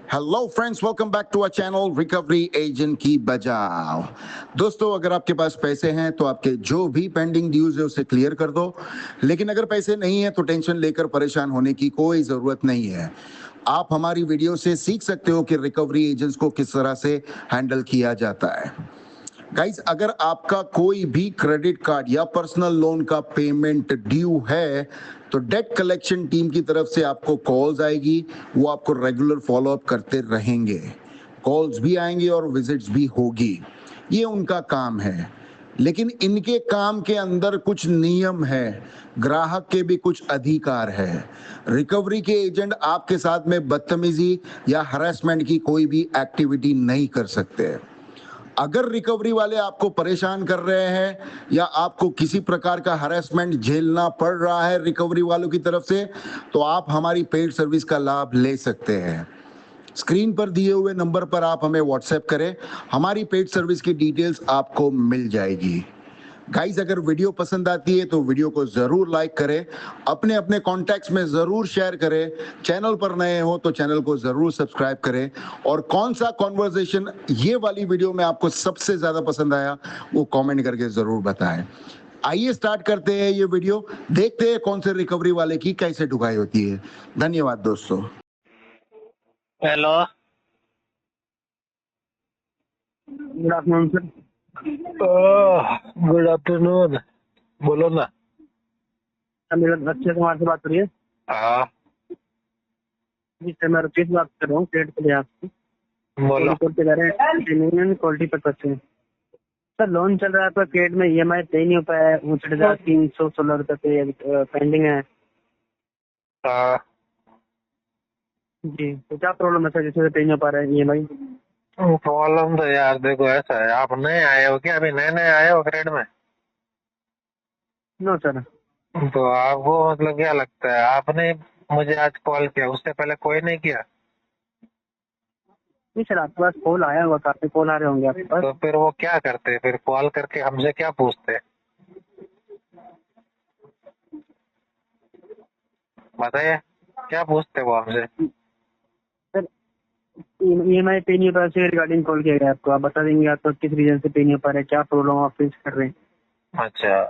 Hello friends, welcome back to our channel recovery agent की बजाओ। दोस्तों, अगर आपके पास पैसे हैं तो आपके जो भी पेंडिंग ड्यूज है उसे क्लियर कर दो। लेकिन अगर पैसे नहीं है तो टेंशन लेकर परेशान होने की कोई जरूरत नहीं है। आप हमारी वीडियो से सीख सकते हो कि रिकवरी एजेंट्स को किस तरह से हैंडल किया जाता है। गाइस, अगर आपका कोई भी क्रेडिट कार्ड या पर्सनल लोन का पेमेंट ड्यू है तो डेट कलेक्शन टीम की तरफ से आपको कॉल्स आएगी। वो आपको रेगुलर फॉलोअप करते रहेंगे। कॉल्स भी आएंगे और विजिट्स भी होगी। ये उनका काम है। लेकिन इनके काम के अंदर कुछ नियम है। ग्राहक के भी कुछ अधिकार है। रिकवरी के एजेंट आपके साथ में बदतमीजी या हरासमेंट की कोई भी एक्टिविटी नहीं कर सकते। अगर रिकवरी वाले आपको परेशान कर रहे हैं या आपको किसी प्रकार का हरासमेंट झेलना पड़ रहा है रिकवरी वालों की तरफ से, तो आप हमारी पेड सर्विस का लाभ ले सकते हैं। स्क्रीन पर दिए हुए नंबर पर आप हमें व्हाट्सएप करें। हमारी पेड सर्विस की डिटेल्स आपको मिल जाएगी। गाइस, अगर वीडियो पसंद आती है तो वीडियो को जरूर लाइक करें, अपने अपने कॉन्टैक्ट्स में जरूर शेयर करें। चैनल पर नए हो तो चैनल को जरूर सब्सक्राइब करें। और कौन सा कॉन्वर्सेशन ये वाली वीडियो में आपको सबसे ज्यादा पसंद आया वो कमेंट करके जरूर बताएं। आइए स्टार्ट करते हैं ये वीडियो। देखते हैं कौन से रिकवरी वाले की कैसे ढुकाई होती है। धन्यवाद दोस्तों। Hello, good afternoon sir. Good afternoon. बोलो ना। मेरा अक्षय कुमार से बात करिए। हाँ, जी सर, मैं रुकेश बात कर रहा हूँ क्रेडिट के लिए आपसे। बोलो। रिपोर्ट के बारे में क्वालिटी पर करते हैं सर। लोन चल रहा है आपका क्रेडिट में, EMI पे नहीं हो पाया है। 59,316 रुपये पे पेंडिंग है। हाँ, जी, तो क्या प्रॉब्लम है सर जिससे पे नहीं हो पा रहा है EMI? प्रॉब्लम तो यार देखो ऐसा है, आप नए आए हो क्या? अभी नए नए आए हो क्रेड में? No sir. तो आपको मतलब क्या लगता है, आपने मुझे आज कॉल किया, उससे पहले कोई नहीं किया? नहीं सर, आपके पास कॉल आया होगा, काफी कॉल आ रहे होंगे आपके पास। तो फिर वो क्या करते, फिर कॉल करके हमसे क्या पूछते? बताइए, क्या पूछते वो हमसे? सर, EMI पे नहीं हो पा रहा है रिगार्डिंग कॉल किया गया आपको। आप बता देंगे आपको किस रीजन से पे नहीं हो पा रहा है, क्या प्रॉब्लम आप फेस कर रहे हैं। अच्छा,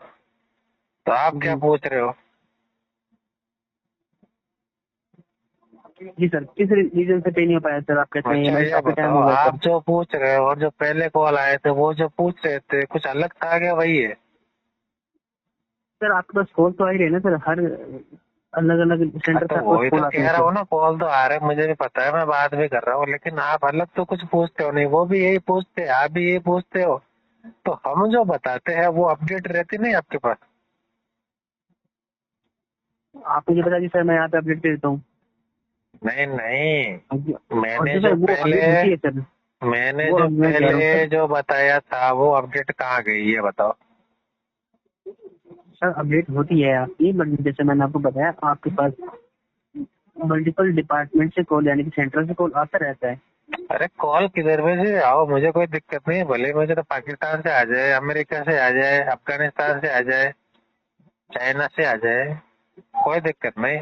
तो आप क्या जी पूछ रहे हो? जी सर, किस रीजन से पे नहीं हो पाया सर? आप कहते हैं अच्छा, EMI ये काफी टाइम बताओ, हो गया आप सर। जो पूछ रहे हो और जो पहले कॉल आए थे वो जो पूछ रहे थे कुछ अलग था क्या? वही है? सर आपके पास कॉल तो आ ही रहे ना सर, हर अलग अलग सेंटर तो से आपके पास वही तो कॉल आते कह हैं रहा सर। हूँ ना, कॉल तो आ रहे हैं, मुझे भी पता है, मैं बात भी कर रहा हूँ, लेकिन आप अलग तो कुछ पूछते हो नहीं, वो भी यही पूछते हैं, आप भी यही पूछते हो। तो हम जो बताते हैं वो अपडेट रहती नहीं आपके पास? आप मुझे बता दीजिए सर, मैं यहाँ पे अपडेट दे देता हूँ। नहीं नहीं, और मैंने जो जो सर वो पहले अपडेट होती है सर, मैंने वो जो मैं कह रहा हूँ पहले सर। जो बताया था वो अपडेट कहाँ गई ये बताओ। सर अपडेट होती है आपकी, बट जैसे मैंने आपको बताया, आपके पास मल्टीपल डिपार्टमेंट से कॉल, यानी कि सेंट्रल से कॉल आता रहता है। अरे कॉल किधर में से आओ, मुझे कोई दिक्कत नहीं है, भले मुझे तो पाकिस्तान से आ जाए, अमेरिका से आ जाए, अफगानिस्तान से आ जाए, चाइना से आ जाए, कोई दिक्कत नहीं।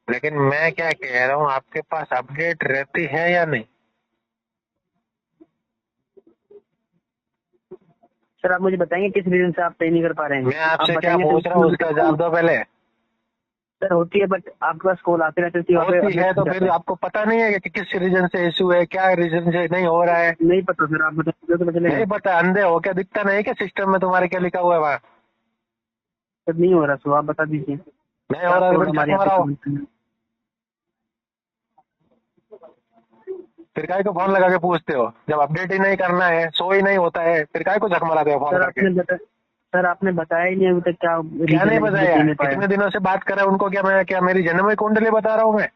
लेकिन मैं क्या कह रहा हूँ, आपके पास अपडेट रहती है या नहीं? सर आप मुझे बताएंगे किस रीजन से आप पे नहीं कर पा रहे मैं हैं? आप आपसे क्या बताएंगे तो पूछ रहा हूँ उसका जवाब दो पहले। सर होती है, बट आपके पास कॉल आते रहते थे, वहाँ पे होती अपडेट है हो तो जाता फिर है। आपको पता नहीं है कि किस रीजन से इशू है, क्या रीजन से नहीं हो रहा है? नहीं पता सर, आप बताएंगे तो चलेगा। नहीं पता? अंधे हो क्या? दिखता नहीं क्या सिस्टम में तुम्हारे क्या लिखा हुआ है वहाँ? सर नहीं हो रहा, सो आप बता दीजिए नहीं हो क्या रहा तो फिर प्रॉब्लम आ चक रही है माराओ। आपको। फिर काय को फोन लगा के पूछते हो? जब अपडेट ही नहीं करना है, शो ही नहीं होता है, फिर काय को झक माराते हो फोन करके? सर आपने बताया ही नहीं अभी तक क्या क्या नहीं रीजन है जिससे बताया? पे नहीं पाया। कितने दिनों से बात कर रहे हैं उनको, क्या मेरी जन्मई कुंडली बता रहा हूँ मैं?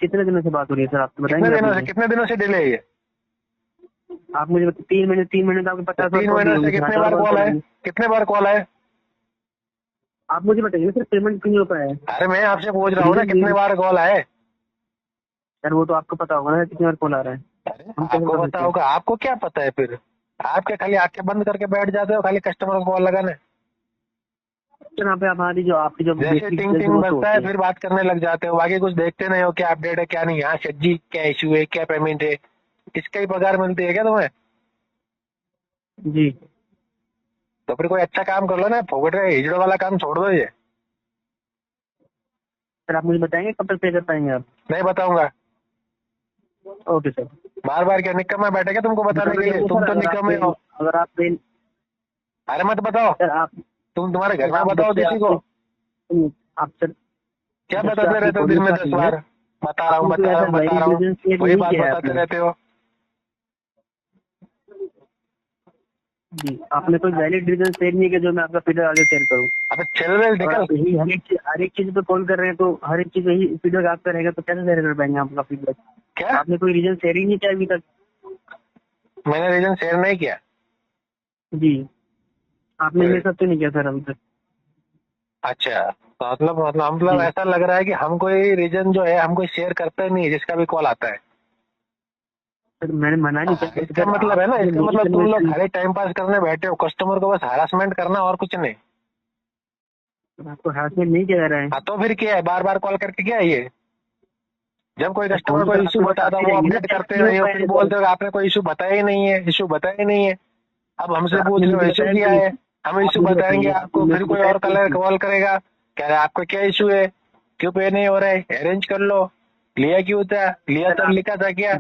कितने दिनों से बात हो रही है सर, आप बताएंगे आप मुझे? कितने दिनों से डिले है ये? आप मुझे 3 महीने तो आपके तो 50 बार 3 कॉल नहीं महीनों से होगी सर, कितने 1000 बार बार कॉल कॉल आए? होगी। कितने बार कॉल आए? आप मुझे बताइए सर, पेमेंट क्यों नहीं हो पाया है? अरे मैं आपसे पूछ रहा हूँ ना, रीजन कितने बार कॉल आए? सर वो तो आपको पता होगा ना कितनी बार कॉल आ रहा है। अरे हम कैसे आपको बता पता सकते हैं? होगा, आपको क्या पता है फिर? आप क्या खाली आंखें बंद करके बैठ जाते हो खाली कस्टमर को कॉल लगाने? यहाँ पे हमारी जो आपकी जो जैसे basic टिंग details टिंग वो तो बजता है होती फिर बात करने लग जाते हो, बाकी कुछ देखते नहीं हो क्या अपडेट है क्या नहीं। हाँ शेठ जी क्या इशू है, क्या पेमेंट है, इसका ही पगार मिलती है क्या तुम्हें? जी। तो फिर कोई अच्छा काम कर लो ना, फोकट का हिजड़े वाला काम छोड़ दो ये। सर आप मुझे बताएंगे कब तक पे कर पाएंगे आप? नहीं बताऊंगा। Okay sir. बार बार क्या निकम्मा बैठेगा तुमको बताने के लिए? तुम तो निकम्मे हो। अगर आप पे अरे मत बताओ, सर आप तुम तुम्हारे घर में आप बताओ जब से किसी को। आप सर क्या जब से बताते आपकी रहते हो दिन में 10 पॉलिसी है बार? बता रहा हूँ आपने कोई बता रहा ऐसा हूँ बता वैलिड रहा हूँ, रीजन शेयर वही नहीं बात किया है बताते आपने? रहते हो। जी आपने कोई वैलिड रीजन शेयर नहीं किया जो मैं आपका फीडबैक आगे शेयर करूँ। अबे चल रहे और निकल। आप यही हर एक चीज पे कॉल कर रहे हैं तो हर एक चीज यही फीडबैक आपका रहेगा तो कैसे शेयर कर पाएंगे आपका फीडबैक? क्या आपने कोई रीजन शेयर ही नहीं किया अभी तक। मैंने रीजन शेयर नहीं किया? जी आपने मेरे साथ तो नहीं किया सर अभी तक। अच्छा तो मतलब जी। ऐसा लग रहा है कि हम कोई रीजन जो है हम कोई शेयर करते ही नहीं है जिसका भी कॉल आता है। सर मैंने मना नहीं किया इसका मतलब है ना, इसका मतलब तुम लोग कन्वर्सेशन खाली टाइम पास करने बैठे हो, कस्टमर को बस हरासमेंट करना और कुछ नहीं। आपको हरासमेंट नहीं किया जा रहा है। हाँ तो फिर क्या है, बार बार कॉल करके क्या है ये? जब कोई कस्टमर कॉल को तो इशू आपके पास बताता आती हूँ वो रहेंगी ना, अपडेट चेक करते नहीं हो नहीं हो, फिर पाएंगे कॉल। बोलते हो आपने कोई इशू बताया ही नहीं है, इशू बताया ही नहीं है। अब हमसे सर पूछ आपने रहे हो मुझे इशू बताया क्या क्यों? है, हम आप इशू मुझे बताएंगे बताइए आपको, आपने मेरे फिर को कोई बताया और क्यों? कॉल करेगा कह रहे आपको क्या इशू है, क्यों पे नहीं हो रहा है, अरेंज कर लो। लिया क्यों था, लिया सर तब आप लिखा था क्या?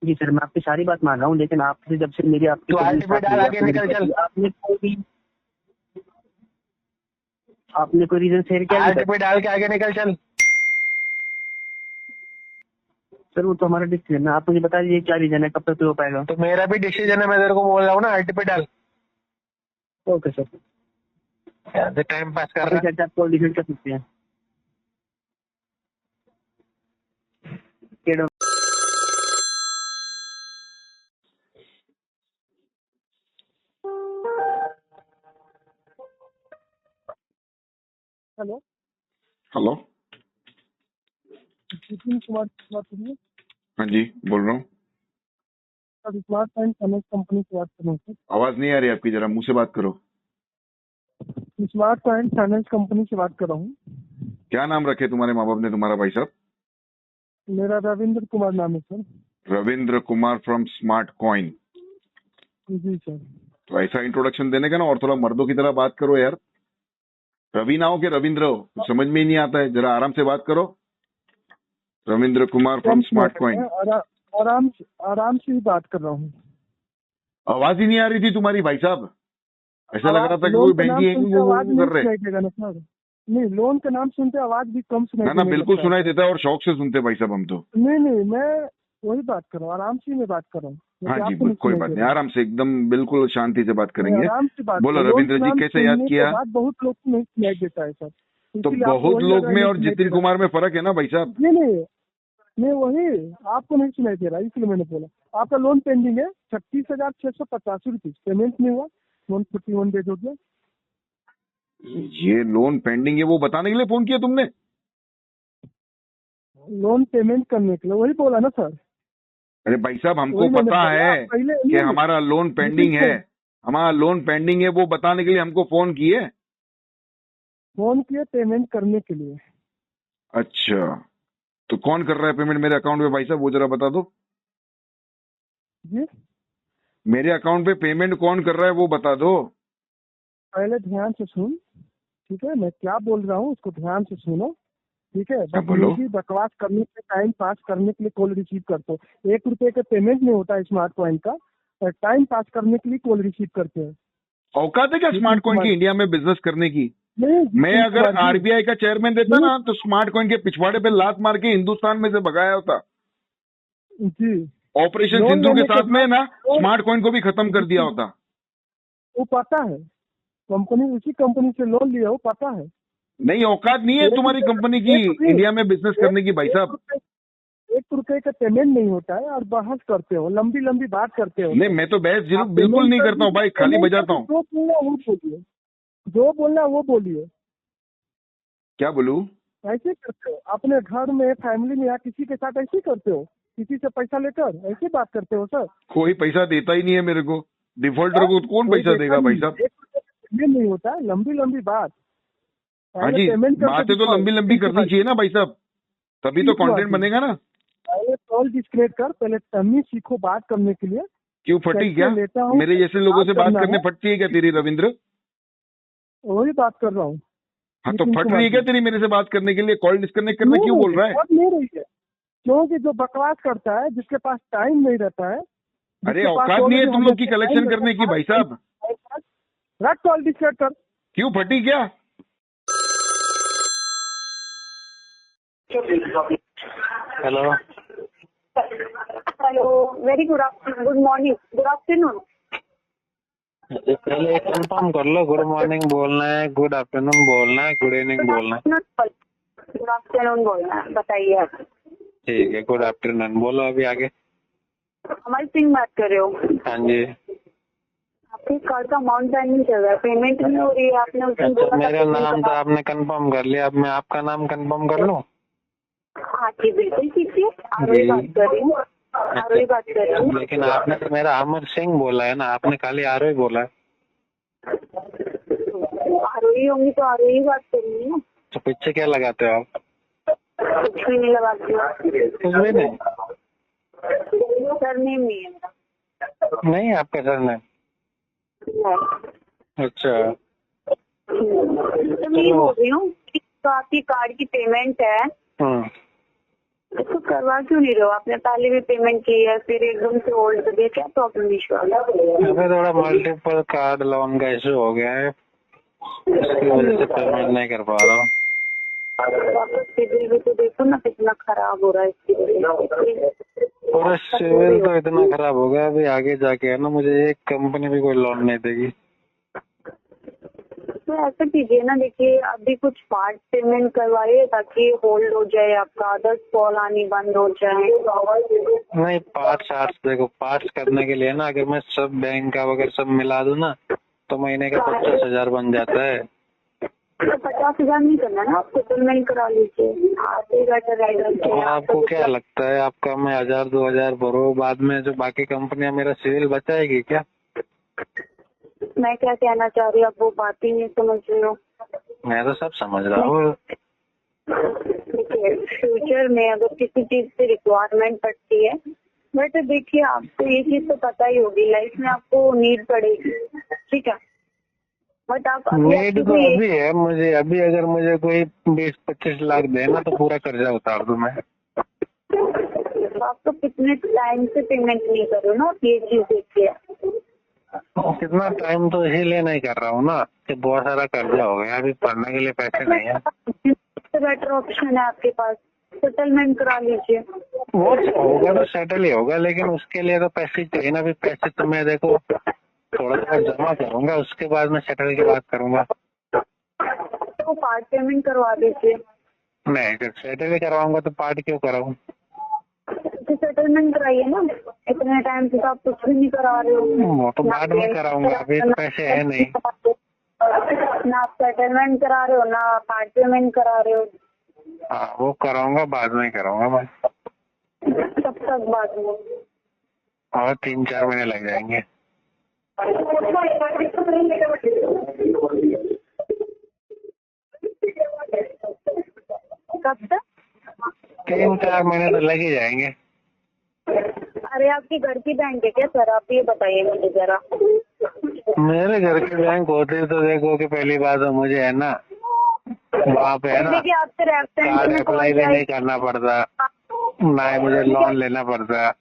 जी सर मैं आपकी सारी बात मान रहा हूँ लेकिन आपसे जब से मेरी आपकी तू पहली आरटीपी स्टार्ट डाल हुई है आगे आपने मेरी निकल चल, पहली आपने कोई रीजन शेयर किया अभी तक? आरटीपी डाल के आगे निकल चल। सर वो तो हमारा डिसीजन है, आप मुझे बता दीजिए क्या रीजन है, कब तक हो पाएगा? तो मेरा भी डिसीजन है, मैं तेरे को बोल रहा हूँ ना आरटीपी डाल। Okay sir. टाइम पास कर आगे रहा है। चर्चा आप कॉल डिसाइड कर सकते हैं। केडो- हेलो हेलो। विपिन कुमार से बात करिए। हाँ जी, बोल रहा हूँ। Sir smart fine finance company से बात कर रहा हूँ सर। आवाज नहीं आ रही आपकी, जरा मुंह से बात करो। स्मार्ट फाइन फाइनेंस कंपनी से बात कर रहा हूँ। क्या नाम रखे तुम्हारे माँ बाप ने तुम्हारा, भाई साहब? मेरा रविंद्र कुमार नाम है sir. Ravindra Kumar from smart coin. जी सर। तो ऐसा इंट्रोडक्शन देने का ना, और थोड़ा मर्दों की तरह बात करो यार। रवि ना हो कि रविंद्र हो, कुछ समझ में ही नहीं आता है, जरा आराम से बात करो। Ravindra Kumar from smart coin. आराम से ही बात कर रहा हूँ। आवाज ही नहीं आ रही थी तुम्हारी, भाई साहब। ऐसा लग रहा था कि लोन कोई का नाम सुनते आवाज बैंकिंग नहीं कर रहे। सुनाई देगा ना सर? नहीं लोन का नाम सुनते आवाज भी कम सुनाई ना ना, देने बिल्कुल लगता है। सुनाई देता है और शौक से सुनते भाई साहब हम तो। नहीं मैं वही बात कर रहा हूँ, आराम से मैं बात कर रहा हूँ। हाँ जी, आपको नहीं कोई सुनाई बात दे नहीं, रहा है। आराम से एकदम बिल्कुल शांति से बात नहीं, करेंगे। आराम से बात बोलो करो। लोन रविंद्र का जी, नाम कैसे याद सुनने किया? के बाद बहुत लोग को नहीं सुनाई देता है सर, तो इसीलिए आपको बहुत वही लोग लग रहा में है और नहीं सुनाई जितिन दे रहा कुमार में फर्क है ना भाई साहब? है। नहीं वही आपको नहीं सुनाई दे रहा इसलिए मैंने बोला। आपका लोन पेंडिंग है 36,685 रुपीज, पेमेंट नहीं हुआ, 141 डेज हो गया। ये लोन पेंडिंग है वो बताने के लिए फोन किया तुमने? लोन पेमेंट करने के लिए वही बोला ना सर। अरे भाई साहब, हमको वही मैंने पता बोला है पहले कि हमारा लोन पेंडिंग है। हमारा लोन पेंडिंग है वो बताने के लिए हमको फोन किए। फोन किए पेमेंट करने के लिए। अच्छा, तो कौन कर रहा है पेमेंट मेरे अकाउंट में भाई साहब, वो जरा बता दो। जी मेरे अकाउंट पे पेमेंट कौन कर रहा है वो बता दो। पहले ध्यान से सुन, ठीक है? मैं क्या बोल रहा हूँ उसको ध्यान से सुनो, ठीक है? क्या बोलो? बदतमीजी बकवास करने से टाइम पास करने के लिए कॉल रिसीव करते हो। 1 रुपए का पेमेंट नहीं होता है स्मार्ट कॉइन का, और टाइम पास करने के लिए कॉल रिसीव करते हैं। औकात है क्या स्मार्ट कॉइन की इंडिया में बिजनेस करने की? नहीं मैं अगर आरबीआई का चेयरमैन देता नहीं। ना तो स्मार्ट कॉइन के पिछवाड़े पे लात मार के हिंदुस्तान में से भगाया होता। जी ऑपरेशन लोन सिंदूर के लेने के साथ में बाद ना स्मार्ट कॉइन को भी खत्म कर दिया होता। वो पता है, कंपनी उसी कंपनी से लोन लिया, वो पता है। नहीं, औकात नहीं है तुम्हारी कंपनी की इंडिया में बिजनेस करने की भाई साहब। 1 रुपए का पेमेंट नहीं होता है और बहस करते हो, लंबी लंबी बात करते हो। नहीं, मैं तो बहस आप बिल्कुल पेमेंट नहीं कर करता हूँ भाई, दीजिए, खाली पेमेंट बजाता कर हूँ। दीजिए, जो बोलना वो बोलिए, जो बोलना वो बोलिए। क्या बोलूं? ऐसे करते हो अपने घर में, फैमिली में या किसी के साथ ऐसे करते हो? किसी से पैसा लेकर ऐसी बात करते हो सर? कोई पैसा देता ही नहीं है मेरे को। डिफॉल्टर को कौन कोई पैसा देता देगा भाई नहीं, साहब? 1 रुपए का ये नहीं होता है, लंबी लंबी बात। हाँ पहले जी, पेमेंट करके बातें तो दिखाओ, लंबी लंबी करनी चाहिए ना भाई साहब, तभी तो ठीक बात कंटेंट है। बनेगा ना। पहले कॉल डिस्कनेक्ट कर, पहले तमीज सीखो बात करने के लिए। क्यों फटी कैसे क्या? लेता हूँ, मेरे जैसे लोगों से बात करना करने है, फटती है क्या तेरी रविंद्र? वही बात कर रहा हूँ। हाँ तो नितिन फट कुमार रही है क्या जी। तेरी मेरे से बात करने के लिए? कॉल डिस्कनेक्ट करना क्यों बोल रहा है? बात नहीं रही है, क्योंकि जो बकवास करता है, जिसके पास टाइम नहीं रहता है, अरे जिसके पास औकात नहीं है already तुम लोग की हमेशा कलेक्शन time करने की भाई रहता है, साहब। रख कॉल डिस्कनेक्ट कर। क्यों फटी क्या? Hello, hello, very good afternoon, good morning, good afternoon. पहले कंफर्म कर लो, गुड मॉर्निंग बोलना है, गुड आफ्टरनून बोलना है, गुड इवनिंग बोलना है। गुड आफ्टरनून बोलना है, बताइए आप। ठीक है, गुड आफ्टरनून बोलो अभी आगे। कमल सिंह बात कर रहे हो? हाँ जी। आपके कार्ड का अमाउंट नहीं चल रहा है, पेमेंट नहीं हो रही है, आपने उस दिन अच्छा, बोला था मेरा payment नाम तो करवा- आपने कंफर्म कर लिया, अब मैं आपका नाम कंफर्म कर लूँ? हाँ जी, बिल्कुल कीजिए। आरोही जी। बात कर रही हूँ, आरोही बात कर रही हूँ। लेकिन आपने तो मेरा अमर सिंह बोला है ना, आपने खाली आरोही बोला है। आरोही होंगी तो आरोही बात करेंगी ना, तो पीछे क्या लगाते हो आप? कुछ भी नहीं लगाती हूँ। कुछ भी नहीं? सरनेम नहीं है मेरा। नहीं आपका सर ने? अच्छा, तो मैं ये बोल रही हूँ कि तो आपकी कार्ड की पेमेंट है, इसको करवा क्यों नहीं रहे हो? आपने पहले भी पेमेंट की है, फिर एकदम से होल्ड कर दिया, क्या प्रॉब्लम इशू है? अभी थोड़ा मल्टीपल कार्ड लोन का इशू हो गया है, इसकी वजह से पेमेंट नहीं कर पा रहा हूँ। सिविल भी तो देखो ना कितना खराब हो रहा है इसकी वजह से। पूरा सिविल तो इतना खराब हो गया, अभी आगे जाके है ना, मुझे एक कंपनी भी कोई लोन नहीं देगी। तो ऐसा कीजिए ना, देखिए अभी कुछ पार्ट पेमेंट करवाइए ताकि होल्ड हो जाए, आपका अदर्स कॉल आनी बंद हो जाए। नहीं, पार्ट्स देखो, पार्ट्स करने के लिए ना, अगर मैं सब बैंक का वगैरह सब मिला दूं ना, तो महीने का 50,000 बन जाता है। तो 50,000 नहीं करना ना, आप सेटलमेंट करा लीजिए, आपसे बेटर रहेगा। तो आपको क्या लगता है, आपका मैं 1,000-2,000 भरो, बाद में जो बाकी कंपनियां मेरा सिविल बचाएगी क्या? मैं क्या कहना चाह रही हूँ, आप वो बात ही नहीं समझ रहे हो। मैं तो सब समझ रहा हूँ। देखिए फ्यूचर में अगर किसी चीज से रिक्वायरमेंट पड़ती है, बट देखिए आपको ये चीज तो पता ही होगी, लाइफ में आपको नीड पड़ेगी, ठीक है? बट आप नीड तो अभी है मुझे, अभी अगर मुझे कोई 20-25 लाख देना तो पूरा कर्जा उतार दूं मैं। आप तो कितने टाइम से पेमेंट नहीं कर रहे हो ना, आप ये चीज देखिए। कितना टाइम तो इसीलिए नहीं कर रहा हूँ ना कि बहुत सारा कर्जा हो गया, अभी पढ़ने के लिए पैसे नहीं है। सबसे बेटर ऑप्शन है आपके पास, सेटलमेंट करा लीजिए। वो होगा तो सेटल ही होगा, लेकिन उसके लिए तो पैसे चाहिए ना। अभी पैसे तो मैं देखो थोड़ा थोड़ा जमा करूंगा, उसके बाद मैं सेटल की बात करूंगा। तो पार्ट पेमेंट करवा दीजिए। नहीं, अगर सेटल ही करवाऊंगा तो पार्ट क्यों कराऊं? तो सेटलमेंट कराइए ना, इतने टाइम से तो आप कुछ भी नहीं करा रहे हो। वो तो बाद में कराऊंगा, अभी तो पैसे है नहीं ना आप सेटलमेंट करा रहे हो ना पार्ट पेमेंट करा रहे हो। हाँ, वो कराऊंगा, बाद में कराऊंगा मैं। कब तक बाद में? और 3-4 महीने लग जाएंगे। कब तक? 3-4 महीने तो लग ही जाएंगे। अरे आपकी घर की बैंक है क्या सर? आप ये बताइए मुझे जरा। मेरे घर की बैंक होती तो देखो कि पहली बात तो मुझे है ना, वहाँ पे है ना देखिए आपसे रेफरेंस कार्ड में अप्लाई भी नहीं करना पड़ता, ना ही मुझे लोन लेना पड़ता,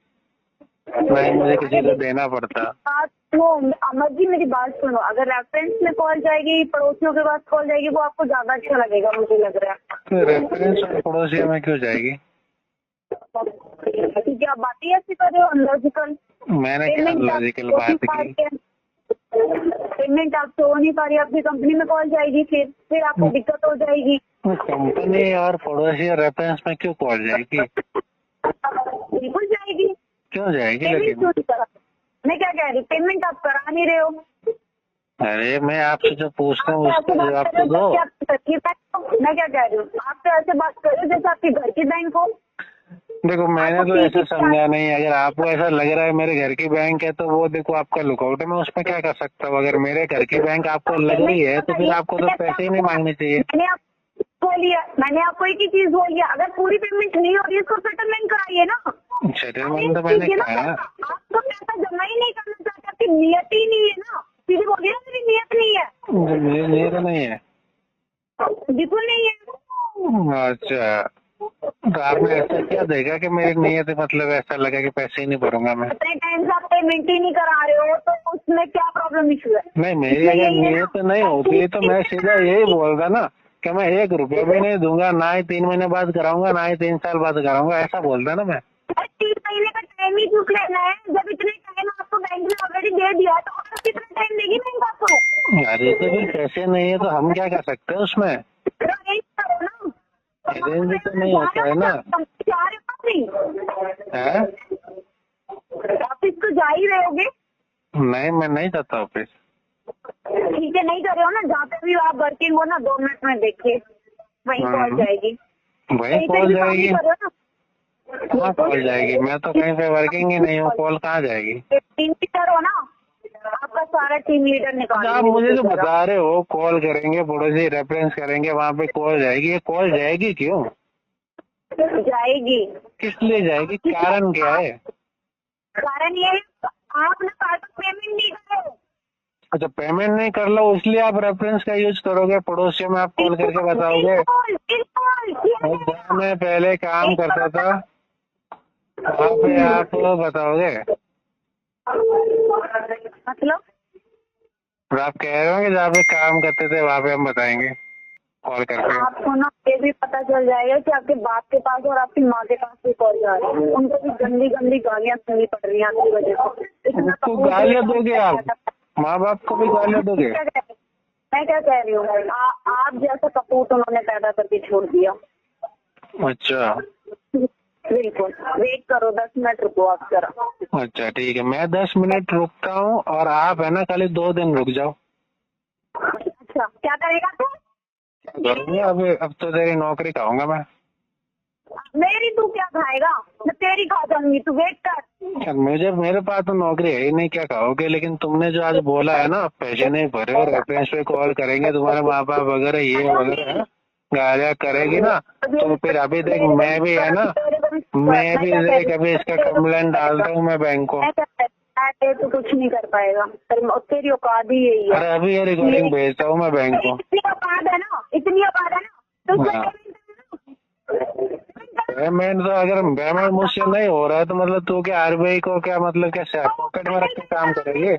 ना ही मुझे किसी को देना पड़ता। आप वो अमर जी मेरी बात सुनो, अगर रेफरेंस में कॉल जाएगी, पड़ोसियों के पास कॉल जाएगी, वो आपको ज्यादा अच्छा लगेगा मुझे लग रहा है। तो रेफरेंस पड़ोसी में क्यों जाएगी? क्योंकि आप बातें ऐसी कर रहे हो अनलॉजिकल। मैंने क्या लॉजिकल बात की? पेमेंट आप तो हो नहीं पा रही, आपकी कंपनी में कॉल जाएगी, फिर आपको दिक्कत हो जाएगी। कंपनी और पड़ोसी और रेफरेंस में क्यों कॉल जाएगी? बिल्कुल जाएगी। क्यों जाएगी? पेमेंट लेकिन क्यों नहीं करा? मैं क्या कह रही, पेमेंट आप करा नहीं रहे हो। अरे मैं आपसे जो पूछता हूँ उसका जवाब तो दो। मैं क्या कह रही हूँ, आप तो ऐसे बात कर रहे हो जैसे आपके घर की बैंक हो। देखो मैंने तो ऐसा समझा नहीं, अगर आपको ऐसा लग रहा है मेरे घर की बैंक है तो वो देखो आपका लुकआउट है, मैं उसमें क्या कर सकता हूँ। अगर मेरे घर की बैंक आपको लग रही है तो फिर आपको तो पैसे ही नहीं मांगने चाहिए। मैंने आपको एक ही चीज बोली है, अगर पूरी पेमेंट नहीं हो रही है इसको सेटलमेंट कराइए ना। सेटलमेंट तो मैंने कहा। आप तो पैसा जमा ही नहीं करना चाहते, आपकी नियत ही नहीं है ना। सीधे बोलिए ना मेरी नियत नहीं है। मेरी नियत नहीं है। बिल्कुल नहीं है। अच्छा, तो आपने ऐसा क्या देखा कि मेरी नियत मतलब ऐसा लगा कि पैसे ही नहीं भरूंगा मैं? इतने टाइम से आप पेमेंट ही नहीं करा रहे हो तो उसमें क्या प्रॉब्लम इशू है? नहीं, मेरी अगर नियत नहीं होती तो मैं सीधा यही बोलता ना कि मैं 1 रुपया भी नहीं दूंगा, ना ही 3 महीने बाद कराऊंगा, ना ही 3 साल बाद कराऊंगा, ऐसा बोलता ना मैं। 3 महीने का टाइम ही चूक लेना है, जब इतने टाइम आपको बैंक ने ऑलरेडी दे दिया तो और कितना टाइम देगी बैंक आपको? अरे तो फिर पैसे नहीं है तो हम क्या कर सकते हैं उसमें? अरेंज करो ना। अरेंज तो नहीं होता है ना। है? ऑफिस तो जा ही रहे होगे। नहीं, मैं नहीं जाता ऑफिस। ठीक है, नहीं कर रहे हो ना, जहाँ पे भी आप वर्किंग हो ना 2 मिनट में देखिए वहीं पहुँच जाएगी। वहीं पहुँच जाएगी? कहाँ पहुँच जाएगी? मैं तो कहीं पे वर्किंग ही नहीं हूँ, कॉल कहाँ जाएगी? टीम लीडर हो ना, आपका सारा टीम लीडर निकाल। आप मुझे जो बता रहे हो कॉल करेंगे, पड़ोसी रेफरेंस करेंगे, वहाँ पे कॉल जाएगी, ये कॉल जाएगी क्यों? जाएगी। किस लिए जाएगी? कारण क्या है? कारण ये है आप ना कार्ड पेमेंट नहीं कर रहे हो। अच्छा, पेमेंट नहीं कर लो इसलिए आप रेफरेंस का यूज करोगे, पड़ोसियों में आप कॉल करके बताओगे। जहाँ मैं पहले काम करता था वहाँ पे आप बताओगे? मतलब आप कह रहे हो कि जहाँ पे काम करते थे वहाँ पे हम बताएंगे कॉल करके? आपको ना ये भी पता चल जाएगा कि आपके बाप के पास और आपकी माँ के पास भी कॉल जा रही है, उनको भी गंदी गंदी गालियाँ सुननी पड़ रही हैं आपकी वजह से। उसको गालियाँ दोगे आप? माँ बाप को भी गालियाँ दोगे? मैं क्या कह रही हूँ, आप जैसा कपूत उन्होंने पैदा करके छोड़ दिया। अच्छा, बिल्कुल, वेट करो 10 मिनट रुको आप जरा। अच्छा ठीक है, मैं 10 मिनट रुकता हूँ और आप है ना खाली 2 दिन रुक जाओ। अच्छा, क्या करेगा तू? करूँगा अब तो तेरी नौकरी खाऊंगा मैं। मेरी तू क्या खाएगा? मैं तेरी खा जाऊंगी, तू वेट कर। मुझे मेरे पास तो नौकरी है ही नहीं, क्या खाओगे? लेकिन तुमने जो आज बोला है ना पैसे नहीं भरे और रेफरेंस पे कॉल करेंगे तुम्हारे माँ बाप वगैरह ये वगैरह गालियाँ करेगी ना, तो फिर अभी देख मैं भी है ना, मैं भी देख अभी इसका कंप्लेंट डालता हूँ मैं बैंक को। तो कुछ नहीं कर पाएगा, तेरी औकात ही यही है। अरे अभी ये रिकॉर्डिंग भेजता हूँ मैं बैंक को। इतनी औकात है ना, इतनी औकात है ना, तो पेमेंट तो अगर पेमेंट मुझसे नहीं हो रहा है तो मतलब तू क्या आरबीआई को क्या मतलब क्या पॉकेट में रख के काम करेगी?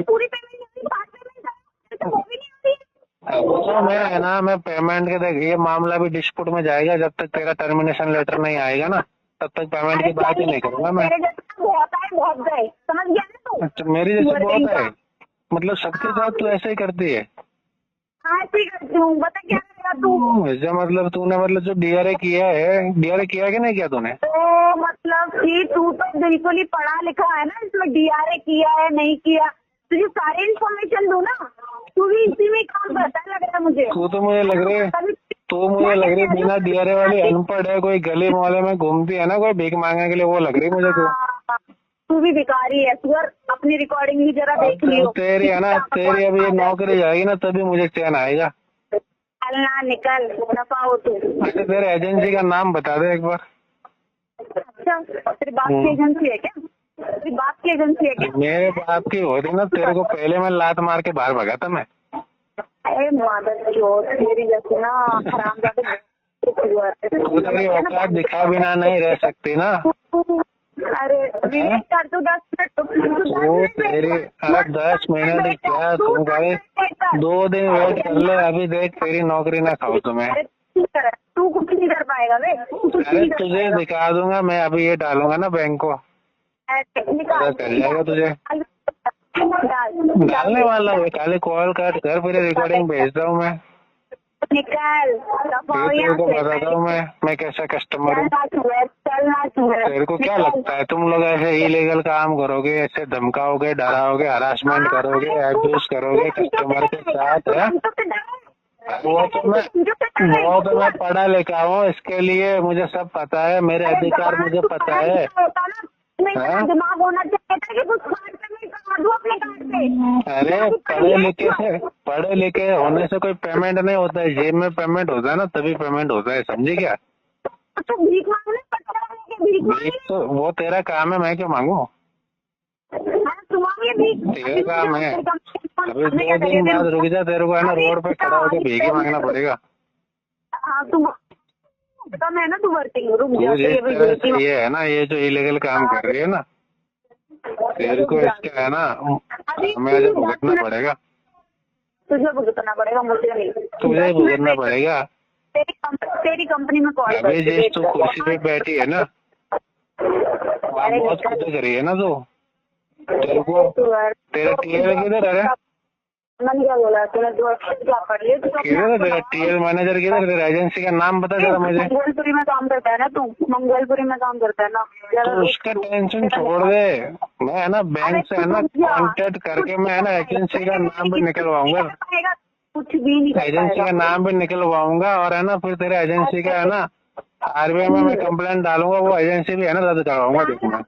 पूरी पेमेंट तो मैं है ना, मैं पेमेंट के देख ये मामला भी डिस्प्यूट में जाएगा, जब तक तेरा टर्मिनेशन लेटर नहीं आएगा ना तब तक पेमेंट की बात ही नहीं करूंगा मैं। बहुत गए, समझ गया ना तू? अच्छा, मेरी जैसे बहुत है, मतलब सबके साथ तू ऐसे ही करती है? ऐसे ही करती हूँ, बता क्या करेगा तू? ऐसा मतलब तूने मतलब जो डीआरए किया है, डीआरए किया कि नहीं किया तूने? तो मतलब कि तू तो बिल्कुल ही पढ़ा लिखा है ना, इसमें डीआरए किया है नहीं किया, तुझे सारी इन्फॉर्मेशन दूं ना, तू भी इसी में काम करता है लग रहा है मुझे। तू तो मुझे लग रही बिना डीआरए वाली अनपढ़ है, कोई गली मोहल्ले में घूमती है ना कोई भीख मांगने के लिए, वो लग रही मुझे। तू भी भिखारी है, तू अपनी रिकॉर्डिंग भी जरा देख लियो। तेरी है ना, तेरी अभी ये नौकरी जाएगी ना तभी मुझे चैन आएगा। चलना निकल, नफा हो तू। अच्छा, तेरे एजेंसी का नाम बता दे एक बार। अच्छा, तेरी बाप की एजेंसी है क्या? तेरी बाप की एजेंसी है क्या? मेरे बाप की होती ना, तेरे को पहले मैं लात मार के बाहर भगा था मैं। अरे मादर चोद, तेरी जैसे ना हरामजादे तू तेरी औकात दिखा बिना नहीं रह सकती ना। अरे वेट कर तू 10 मिनट। वो तेरी 10 मिनट क्या तुम करे, 2 दिन वेट कर ले, अभी देख तेरी नौकरी ना खाओ तुम्हें। तू कुछ नहीं कर पाएगा वे। अरे तुझे दिखा दूंगा मैं, अभी ये डालूंगा ना बैंक को, पता चल जाएगा तुझे। डालने वाला है, खाली कॉल काट कर फिर रिकॉर्डिंग भेजता हूँ मैं, निकल तेरे को बताता हूँ मैं कैसा कस्टमर हूँ। तेरे को क्या लगता है तुम लोग ऐसे इलीगल काम करोगे, ऐसे धमकाओगे, डराओगे, हरासमेंट करोगे, एब्यूज करोगे कस्टमर के साथ है? वो तो मैं पढ़ा लिखा हूँ, इसके लिए मुझे सब पता है, मेरे अधिकार मुझे पता है। हाँ? दिमाग होना चाहिए था कि कुछ कार्ड पेमेंट करवा दूं अपने कार्ड पे। अरे पढ़े लिखे होने से कोई पेमेंट नहीं होता है, जेब में पेमेंट होता है ना, तभी पेमेंट होता है, समझी क्या? तो भीख मांगने भीख भीख तो वो तेरा काम है, मैं क्यों मांगू? तुम्हारी भीख तेरा काम है। अभी 2 दिन बाद रुक जा, तेरे को है ना रोड पे खड़ा होकर भीख ही मांगना पड़ेगा। हाँ तुम कम है ना, तू वर्किंग रुक तू जा। ये है ना, ये जो इलीगल काम कर रही है ना, तेरे को इसका है ना हमें भुगतना पड़ेगा। तुझे भुगतना पड़ेगा, मुझे नहीं। तुझे ही भुगतना पड़ेगा। तेरी कंपनी में कॉल अभी जिस तू कुर्सी पे बैठी है ना, वहाँ बहुत कुछ करी है ना तू। तेरे को तेरा टीएल किधर है? मैंने क्या बोला तूने? तू क्या पढ़ लिया? किधर है तेरा टीएल मैनेजर? किधर तेरा एजेंसी का नाम बता जरा मुझे। मंगलपुरी में काम करता है ना तू? मंगलपुरी में काम करता है ना? तो उसका टेंशन छोड़ दे। मैं है ना बैंक से है ना कांटेक्ट करके मैं है ना एजेंसी का नाम भी निकलवाऊंगा। कुछ भी नहीं। एजेंसी का नाम भी निकलवाऊंगा और है ना फिर तेरे एजेंसी का है ना आरबीआई में मैं कंप्लेंट डालूंगा, वो एजेंसी भी है ना रद्द करवाऊंगा। देखूंगा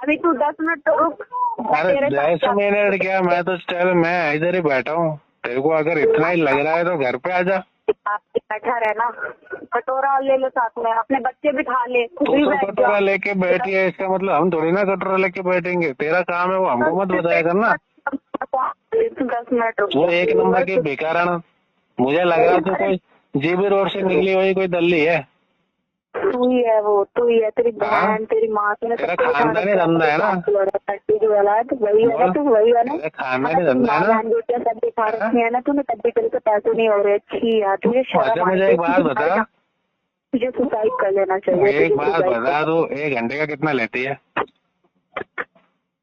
अभी तू 10 मिनट तो रुक। अरे 10 मिनट क्या, मैं तो चल मैं इधर ही बैठा हूँ। तेरे को अगर इतना ही लग रहा है तो घर पे आ जा। बैठा रहना, कटोरा ले लो साथ में, अपने बच्चे बिठा ले, खुद भी तो बैठ कटोरा जा। लेके बैठी है, इसका मतलब हम थोड़ी ना कटोरा लेके बैठेंगे। तेरा काम है वो हमको मत बताया करना। 10 मिनट रुक। वो एक नंबर की बेकाराना, मुझे लग रहा था कोई जीबी रोड से निकली हुई कोई दल्ली है। तू ही है वो, तू ही है, तेरी बहन तेरी माँ। तेरा खानदानी धंधा है ना, तो वही है ना, तू वही है ना। तेरा खानदानी धंधा है ना। बेटियां सब दिखा रखी है ना तूने, तब तेरे को पैसे नहीं हो रहे। अच्छी यार, तुझे अच्छा मुझे एक बात बता, तुझे सुसाइड कर लेना चाहिए। एक बात बता, तो 1 घंटे का कितना लेती है?